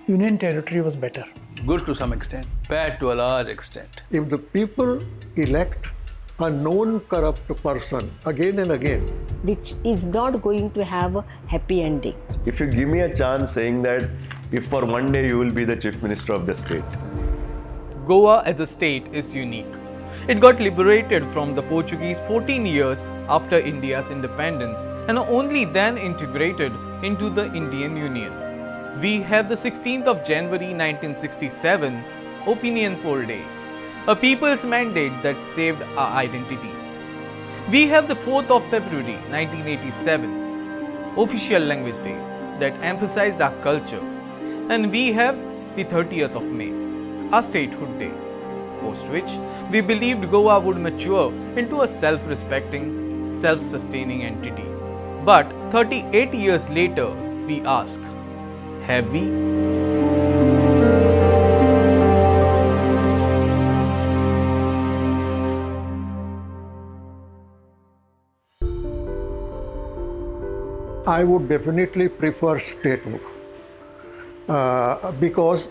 Union territory was better. Good to some extent, bad to a large extent. If the people elect a known corrupt person again and again, which is not going to have a happy ending. If you give me a chance saying that if for one day you will be the chief minister of the state. Goa as a state is unique. It got liberated from the Portuguese 14 years after India's independence and only then integrated into the Indian Union. We have the 16th of January 1967 Opinion Poll Day, a people's mandate that saved our identity. We have the 4th of February 1987 Official Language Day that emphasized our culture, and we have the 30th of May, our Statehood Day, post which we believed Goa would mature into a self-respecting, self-sustaining entity. But 38 years later, we ask, have we? I would definitely prefer statehood because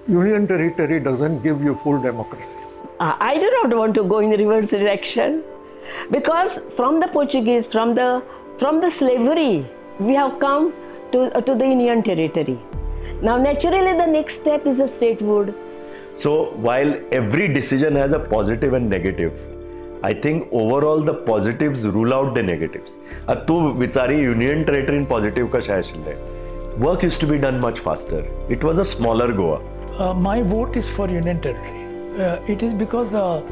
Union territory doesn't give you full democracy. I do not want to go in the reverse direction, because from the Portuguese, from the slavery, we have come to the Union territory. Now naturally the next step is a statehood. So while every decision has a positive and negative, I think overall the positives rule out the negatives. तू बिचारी Union territory in positive कशा आशिल्ले. Work used to be done much faster. It was a smaller Goa. My vote is for Union territory. It is because the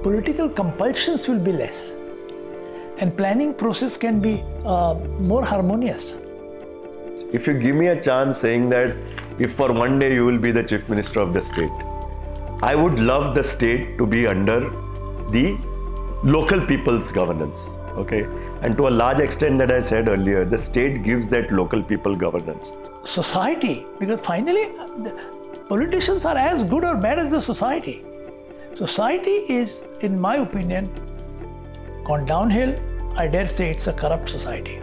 political compulsions will be less, and planning process can be more harmonious. If you give me a chance saying that if for one day you will be the chief minister of the state, I would love the state to be under the local people's governance, okay? And to a large extent that I said earlier, the state gives that local people governance. Society, because finally the politicians are as good or bad as the society. Society is, in my opinion, gone downhill. I dare say it's a corrupt society.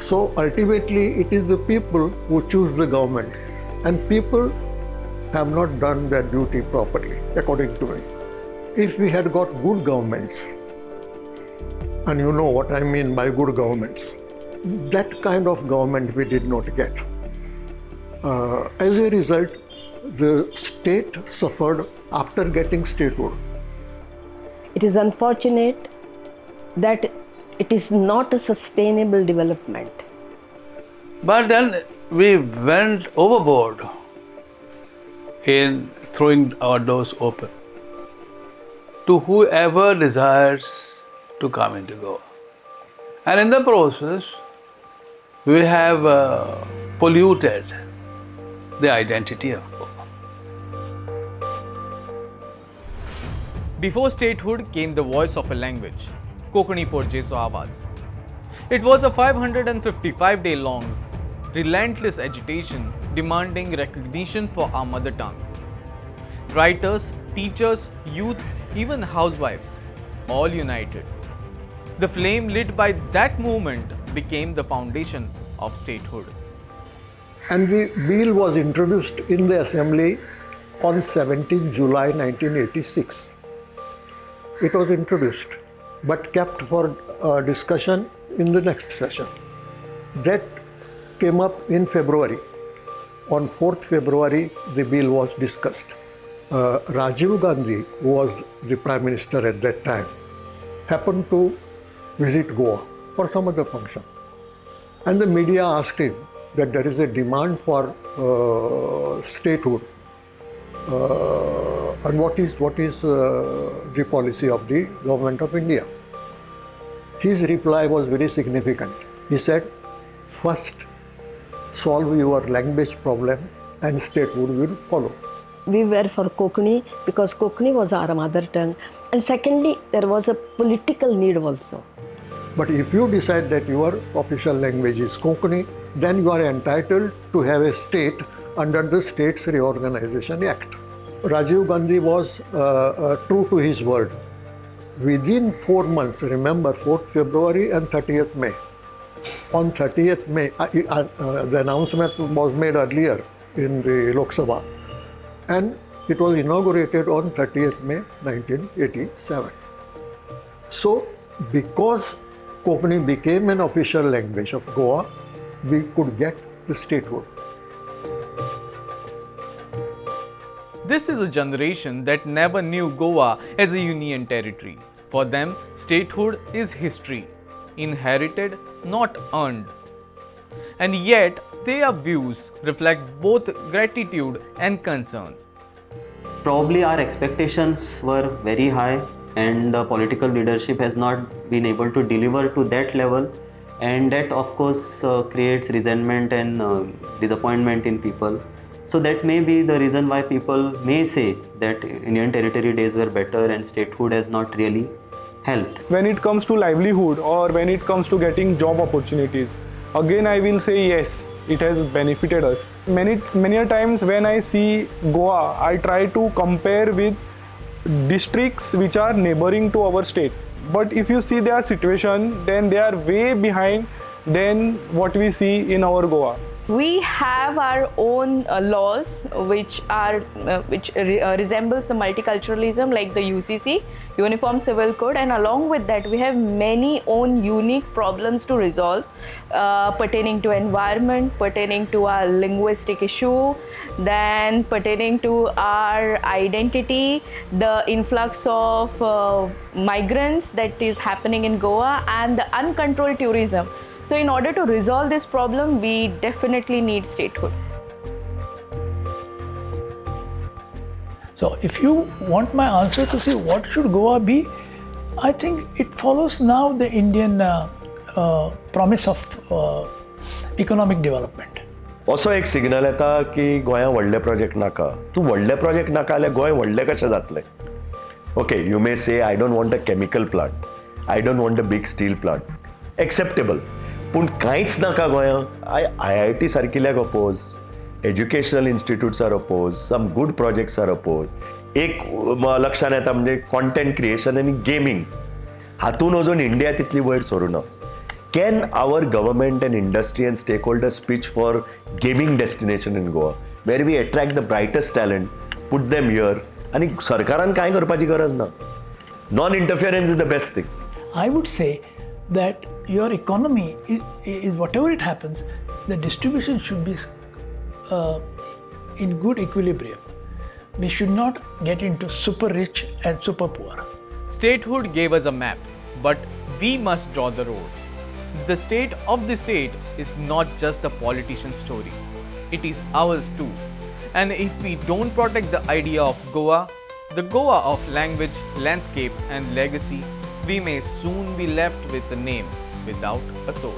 So ultimately it is the people who choose the government, and people have not done their duty properly, according to me. If we had got good governments, and you know what I mean by good governments, that kind of government we did not get. As a result, the state suffered after getting statehood. It is unfortunate that it is not a sustainable development. But then we went overboard in throwing our doors open to whoever desires to come into Goa. And in the process, we have polluted the identity of Goa. Before statehood came the voice of a language, Konkani Porjeso Awaz. It was a 555-day long, relentless agitation demanding recognition for our mother tongue. Writers, teachers, youth, even housewives, all united. The flame lit by that movement became the foundation of statehood. And the bill was introduced in the assembly on 17 July 1986. It was introduced but kept for discussion in the next session. That came up in February. On 4th February, the bill was discussed. Rajiv Gandhi, who was the Prime Minister at that time, happened to visit Goa for some other function. And the media asked him that there is a demand for statehood. And what is the policy of the government of India? His reply was very significant. He said, first, solve your language problem and statehood will follow. We were for Konkani because Konkani was our mother tongue, and secondly, there was a political need also. But if you decide that your official language is Konkani, then you are entitled to have a state under the States Reorganization Act. Rajiv Gandhi was true to his word. Within 4 months, remember 4th February and 30th May, on 30th May, the announcement was made earlier in the Lok Sabha, and it was inaugurated on 30th May 1987. So, because Konkani became an official language of Goa, we could get the statehood. This is a generation that never knew Goa as a union territory. For them, statehood is history, inherited, not earned. And yet, their views reflect both gratitude and concern. Probably our expectations were very high, and the political leadership has not been able to deliver to that level, and that of course creates resentment and disappointment in people. So that may be the reason why people may say that Union Territory days were better and statehood has not really helped. When it comes to livelihood or when it comes to getting job opportunities, again I will say yes, it has benefited us. Many times when I see Goa, I try to compare with districts which are neighboring to our state. But if you see their situation, then they are way behind than what we see in our Goa. We have our own laws which resembles the multiculturalism, like the UCC, Uniform Civil Code, and along with that we have many own unique problems to resolve pertaining to environment, pertaining to our linguistic issue, then pertaining to our identity, the influx of migrants that is happening in Goa, and the uncontrolled tourism. So in order to resolve this problem, we definitely need statehood. So if you want my answer to see what should Goa be, I think it follows now the Indian promise of economic development. असो एक signal येता की गोंया व्हडले project नाका. तूं व्हडले project नाका जाल्यार गोंय व्हडलें कशें जातलें? Okay, you may say I don't want a chemical plant, I don't want a big steel plant. Acceptable. पूण कांयच नाका गोंया. IIT सारकिल्याक oppose, educational institutes are oppose, some good projects are oppose. एक लक्षांत येता म्हणजे कॉन्टेंट क्रिएशन आनी गेमिंग. हातून अजून इंडिया तितली वयर सरूं ना. Can our government and industry and stakeholders pitch for gaming destination in Goa, where we attract the brightest talent, put them here, आणि सरकारान कांय करपाची गरज ना. Non-interference is the best thing. I would say that your economy is whatever it happens, the distribution should be in good equilibrium. We should not get into super rich and super poor. Statehood gave us a map, but we must draw the road. The state of the state is not just the politician's story, it is ours too. And if we don't protect the idea of Goa, the Goa of language, landscape and legacy, we may soon be left with a name without a soul.